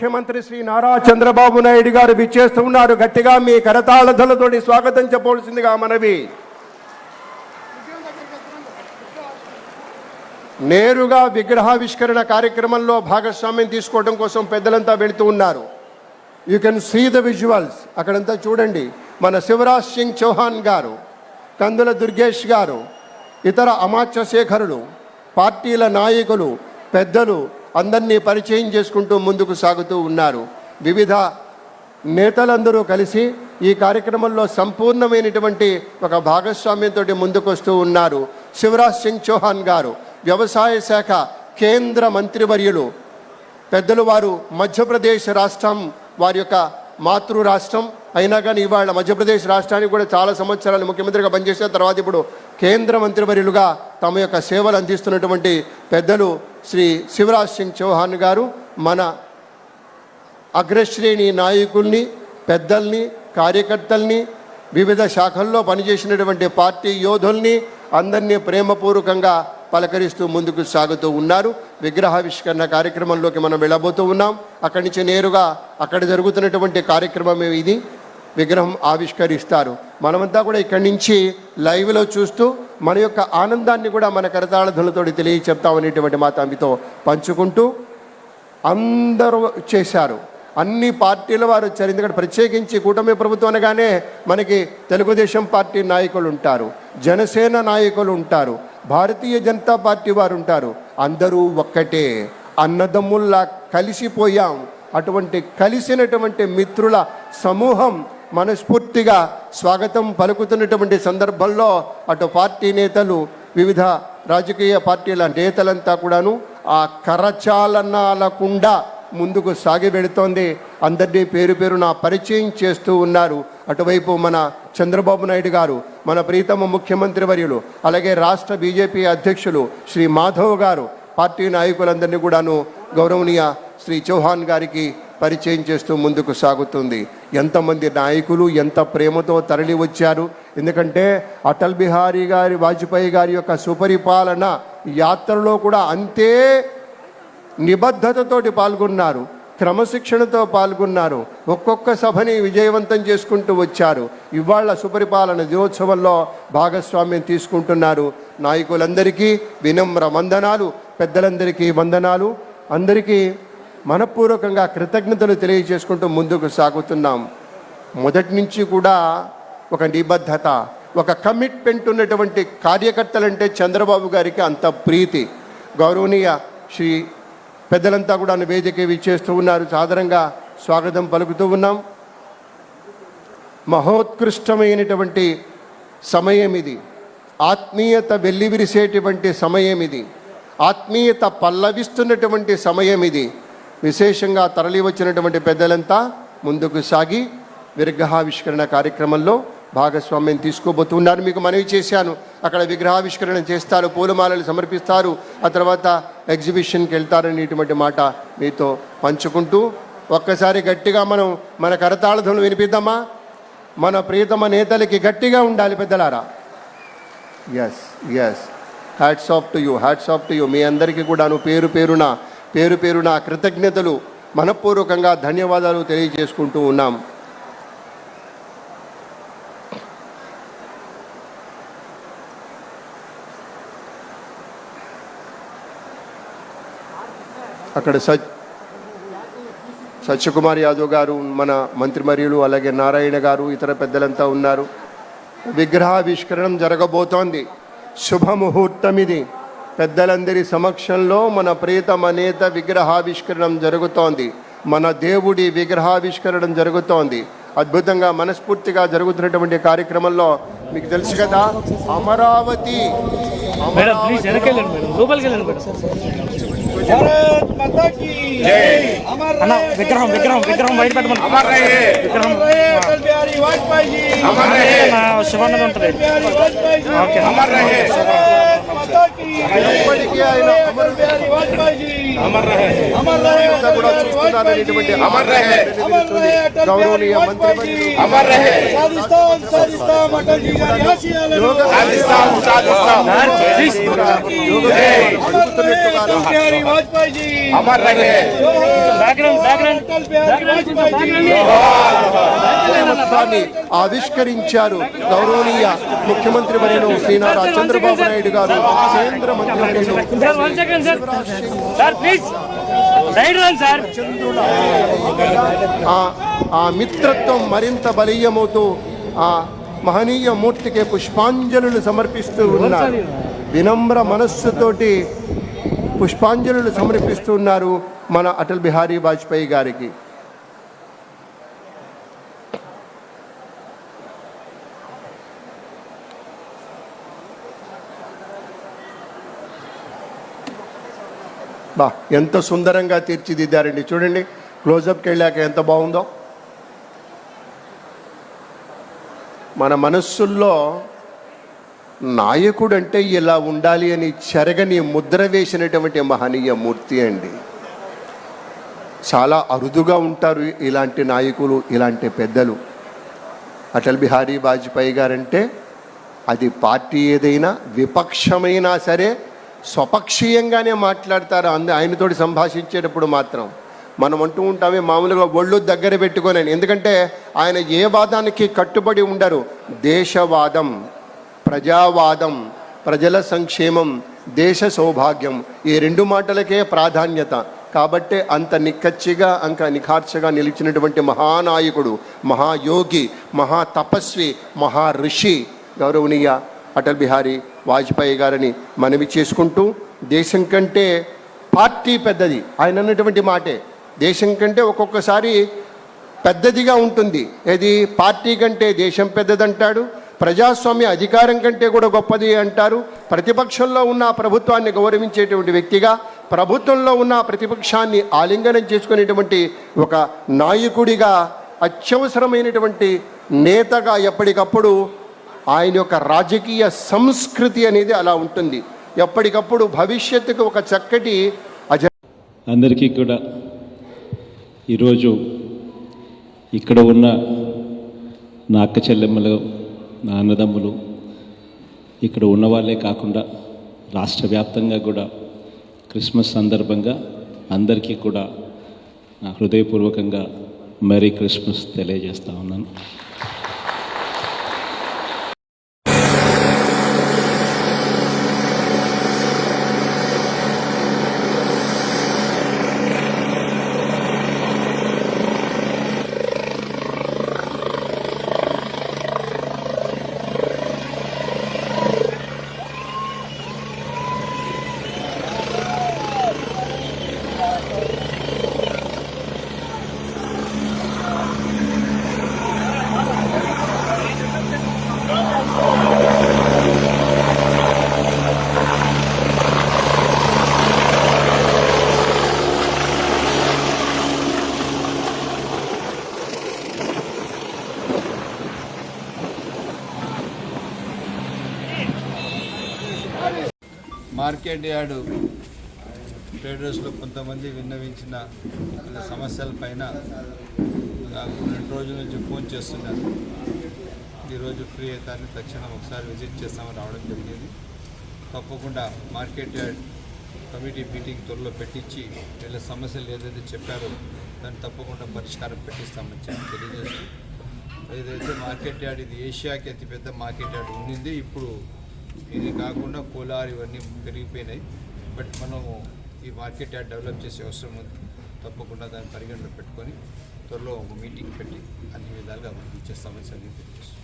ముఖ్యమంత్రి శ్రీ నారా చంద్రబాబు నాయుడు గారు విచ్చేస్తూ ఉన్నారు. గట్టిగా మీ కరతాళధ్వనులతోటి స్వాగతం చెప్పవలసిందిగా మనవి. నేరుగా విగ్రహావిష్కరణ కార్యక్రమంలో భాగస్వామ్యం తీసుకోవడం కోసం పెద్దలంతా వెళుతూ ఉన్నారు. You can see the visuals. అక్కడంతా చూడండి. మన శివరాజ్ సింగ్ చౌహాన్ గారు, కందుల దుర్గేష్ గారు, ఇతర అమాత్య శేఖరులు, పార్టీల నాయకులు, పెద్దలు అందరినీ పరిచయం చేసుకుంటూ ముందుకు సాగుతూ ఉన్నారు. వివిధ నేతలందరూ కలిసి ఈ కార్యక్రమంలో సంపూర్ణమైనటువంటి ఒక భాగస్వామ్యంతో ముందుకు వస్తూ ఉన్నారు. శివరాజ్ సింగ్ చౌహాన్ గారు వ్యవసాయ శాఖ కేంద్ర మంత్రివర్యులు, పెద్దలు. వారు మధ్యప్రదేశ్ రాష్ట్రం వారి యొక్క మాతృ రాష్ట్రం అయినా కానీ ఇవాళ మధ్యప్రదేశ్ రాష్ట్రానికి కూడా చాలా సంవత్సరాలు ముఖ్యమంత్రిగా పనిచేసిన తర్వాత ఇప్పుడు కేంద్ర మంత్రివర్యులుగా తమ యొక్క సేవలు అందిస్తున్నటువంటి పెద్దలు శ్రీ శివరాజ్ సింగ్ చౌహాన్ గారు మన అగ్రశ్రేణి నాయకుల్ని, పెద్దల్ని, కార్యకర్తల్ని, వివిధ శాఖల్లో పనిచేసినటువంటి పార్టీ యోధుల్ని అందరినీ ప్రేమపూర్వకంగా పలకరిస్తూ ముందుకు సాగుతూ ఉన్నారు. విగ్రహావిష్కరణ కార్యక్రమంలోకి మనం వెళ్ళబోతూ ఉన్నాం. అక్కడి నుంచి నేరుగా అక్కడ జరుగుతున్నటువంటి కార్యక్రమం ఇది. విగ్రహం ఆవిష్కరిస్తారు. మనమంతా కూడా ఇక్కడి నుంచి లైవ్లో చూస్తూ మన యొక్క ఆనందాన్ని కూడా మన కరతాళధ్వనులతో తెలియచెప్తామనేటువంటి మాట మీతో పంచుకుంటూ అందరూ చేశారు. అన్ని పార్టీల వారు వచ్చారు. ఎందుకంటే ప్రత్యేకించి కూటమి ప్రభుత్వం అనగానే మనకి తెలుగుదేశం పార్టీ నాయకులు ఉంటారు, జనసేన నాయకులు ఉంటారు, భారతీయ జనతా పార్టీ వారు ఉంటారు. అందరూ ఒక్కటే, అన్నదమ్ముల్లా కలిసిపోయాం. అటువంటి కలిసినటువంటి మిత్రుల సమూహం మనస్ఫూర్తిగా స్వాగతం పలుకుతున్నటువంటి సందర్భంలో అటు పార్టీ నేతలు, వివిధ రాజకీయ పార్టీల నేతలంతా కూడాను ఆ కరచాలనాలకుండా ముందుకు సాగి వెళుతోంది. అందరినీ పేరు పేరున పరిచయం చేస్తూ ఉన్నారు. అటువైపు మన చంద్రబాబు నాయుడు గారు, మన ప్రీతమ ముఖ్యమంత్రి వర్యులు, అలాగే రాష్ట్ర బీజేపీ అధ్యక్షులు శ్రీ మాధవ్ గారు, పార్టీ నాయకులందరినీ కూడాను గౌరవనీయ శ్రీ చౌహాన్ గారికి పరిచయం చేస్తూ ముందుకు సాగుతుంది. ఎంతమంది నాయకులు ఎంత ప్రేమతో తరలి వచ్చారు. ఎందుకంటే అటల్ బిహారీ గారి వాజ్పేయి గారి యొక్క సుపరిపాలన యాత్రలో కూడా అంతే నిబద్ధతతోటి పాల్గొన్నారు, క్రమశిక్షణతో పాల్గొన్నారు. ఒక్కొక్క సభని విజయవంతం చేసుకుంటూ వచ్చారు. ఇవాళ సుపరిపాలన దినోత్సవంలో భాగస్వామ్యం తీసుకుంటున్నారు. నాయకులందరికీ వినమ్ర వందనాలు, పెద్దలందరికీ వందనాలు. అందరికీ మనపూర్వకంగా కృతజ్ఞతలు తెలియజేసుకుంటూ ముందుకు సాగుతున్నాం. మొదటి నుంచి కూడా ఒక నిబద్ధత, ఒక కమిట్మెంట్ ఉన్నటువంటి కార్యకర్తలంటే చంద్రబాబు గారికి అంత ప్రీతి. గౌరవనీయ శ్రీ పెద్దలంతా కూడా వేదిక విచ్చేస్తూ ఉన్నారు. సాదరంగా స్వాగతం పలుకుతూ ఉన్నాం. మహోత్కృష్టమైనటువంటి సమయం ఇది. ఆత్మీయత వెల్లివిరిసేటువంటి సమయం ఇది. ఆత్మీయత పల్లవిస్తున్నటువంటి సమయం ఇది. విశేషంగా తరలి వచ్చినటువంటి పెద్దలంతా ముందుకు సాగి విగ్రహావిష్కరణ కార్యక్రమంలో భాగస్వామ్యం తీసుకోబోతున్నారు. మీకు మనవి చేశాను, అక్కడ విగ్రహావిష్కరణ చేస్తారు, పూలమాలలు సమర్పిస్తారు, ఆ తర్వాత ఎగ్జిబిషన్కి వెళ్తారనేటువంటి మాట మీతో పంచుకుంటూ ఒక్కసారి గట్టిగా మనం మన కరతాళధ్వనులు వినిపిద్దామా? మన ప్రియతమ నేతలకి గట్టిగా ఉండాలి పెద్దలారా. Yes yes, hats off to you, hats off to you. మీ అందరికీ కూడాను పేరు పేరున కృతజ్ఞతలు, మనపూర్వకంగా ధన్యవాదాలు తెలియజేసుకుంటూ ఉన్నాం. అక్కడ సత్యకుమార్ యాదవ్ గారు, మన మంత్రివర్యులు, అలాగే నారాయణ గారు, ఇతర పెద్దలంతా ఉన్నారు. విగ్రహావిష్కరణం జరగబోతోంది. శుభముహూర్తం ఇది. పెద్దలందరి సమక్షంలో మన ప్రియతమ నేత విగ్రహావిష్కరణం జరుగుతోంది. మన దేవుడి విగ్రహావిష్కరణం జరుగుతోంది. అద్భుతంగా మనస్ఫూర్తిగా జరుగుతున్నటువంటి కార్యక్రమంలో మీకు తెలుసు కదా, అమరావతి విగ్రహం బయట శివన్నది ఉంటుంది. ఓకే. ఎప్పటికీ ఆయన కూడా చూస్తున్నారనేటువంటి గౌరవనీయ మంత్రి ఆవిష్కరించారు గౌరవనీయ ముఖ్యమంత్రి వర్యులు శ్రీ నారా చంద్రబాబు నాయుడు గారు, కేంద్ర మంత్రి ఆ మిత్రత్వం మరింత బలీయమవుతూ ఆ మహనీయ మూర్తికి పుష్పాంజలులు సమర్పిస్తూ ఉన్నారు. వినమ్ర మనస్సుతోటి పుష్పాంజలులు సమర్పిస్తున్నారు మన అటల్ బిహారీ వాజ్పేయి గారికి. బా ఎంత సుందరంగా తీర్చిదిద్దారండి, చూడండి క్లోజప్కి వెళ్ళాక ఎంత బాగుందో. మన మనస్సుల్లో నాయకుడు అంటే ఇలా ఉండాలి అని చెరగని ముద్ర వేసినటువంటి మహనీయ మూర్తి అండి. చాలా అరుదుగా ఉంటారు ఇలాంటి నాయకులు, ఇలాంటి పెద్దలు. అటల్ బిహారీ వాజ్పేయి గారంటే అది పార్టీ ఏదైనా విపక్షమైనా సరే స్వపక్షీయంగానే మాట్లాడతారు. ఆయనతోటి సంభాషించేటప్పుడు మాత్రం మనం అంటూ ఉంటామే మామూలుగా ఒళ్ళు దగ్గర పెట్టుకొని, ఎందుకంటే ఆయన ఏ వాదానికి కట్టుబడి ఉండరు. దేశవాదం, ప్రజావాదం, ప్రజల సంక్షేమం, దేశ సౌభాగ్యం, ఈ రెండు మాటలకే ప్రాధాన్యత. కాబట్టే అంత నిక్కచ్చిగా అంక నిఖార్చగా నిలిచినటువంటి మహానాయకుడు, మహాయోగి, మహాతపస్వి, మహాఋషి గౌరవనీయ అటల్ బిహారీ వాజ్పేయి గారిని మనవి చేసుకుంటూ, దేశం కంటే పార్టీ పెద్దది. ఆయన అన్నటువంటి మాటే దేశం కంటే ఒక్కొక్కసారి పెద్దదిగా ఉంటుంది. ఏది పార్టీ కంటే దేశం పెద్దదంటాడు, ప్రజాస్వామ్య అధికారం కంటే కూడా గొప్పది అంటారు. ప్రతిపక్షంలో ఉన్న ప్రభుత్వాన్ని గౌరవించేటువంటి వ్యక్తిగా, ప్రభుత్వంలో ఉన్న ప్రతిపక్షాన్ని ఆలింగనం చేసుకునేటువంటి ఒక నాయకుడిగా, అత్యవసరమైనటువంటి నేతగా ఎప్పటికప్పుడు ఆయన యొక్క రాజకీయ సంస్కృతి అనేది అలా ఉంటుంది. ఎప్పటికప్పుడు భవిష్యత్తుకు ఒక చక్కటి అందరికీ కూడా ఈరోజు ఇక్కడ ఉన్న నా అక్క చెల్లెమ్మలు, నా అన్నదమ్ములు, ఇక్కడ ఉన్న వాళ్ళే కాకుండా రాష్ట్ర వ్యాప్తంగా కూడా క్రిస్మస్ సందర్భంగా అందరికీ కూడా నా హృదయపూర్వకంగా మెరీ క్రిస్మస్ తెలియజేస్తా ఉన్నాను. మార్కెట్ యార్డు ట్రేడర్స్లో కొంతమంది విన్నవించిన సమస్యలపైన నాకు 2 రోజుల నుంచి ఫోన్ చేస్తున్నారు. ఈరోజు ఫ్రీ అవుతారని తక్షణం ఒకసారి విజిట్ చేస్తామని రావడం జరిగింది. తప్పకుండా మార్కెట్ యార్డ్ కమిటీ మీటింగ్ త్వరలో పెట్టించి వీళ్ళ సమస్యలు ఏదైతే చెప్పారో దాన్ని తప్పకుండా పరిష్కారం పెట్టిస్తామని తెలియజేస్తూ, ఏదైతే మార్కెట్ యార్డ్ ఇది ఏషియాకి అతిపెద్ద మార్కెట్ యార్డ్ ఉండింది. ఇప్పుడు ఇది కాకుండా కోలార్ ఇవన్నీ పెరిగిపోయినాయి. బట్ మనము ఈ మార్కెట్ యార్డ్ డెవలప్ చేసే అవసరం ఉంది. తప్పకుండా దాన్ని పరిగణలో పెట్టుకొని త్వరలో ఒక మీటింగ్ పెట్టి అన్ని విధాలుగా అభివృద్ధి చేస్తామని తెలియజేస్తాం.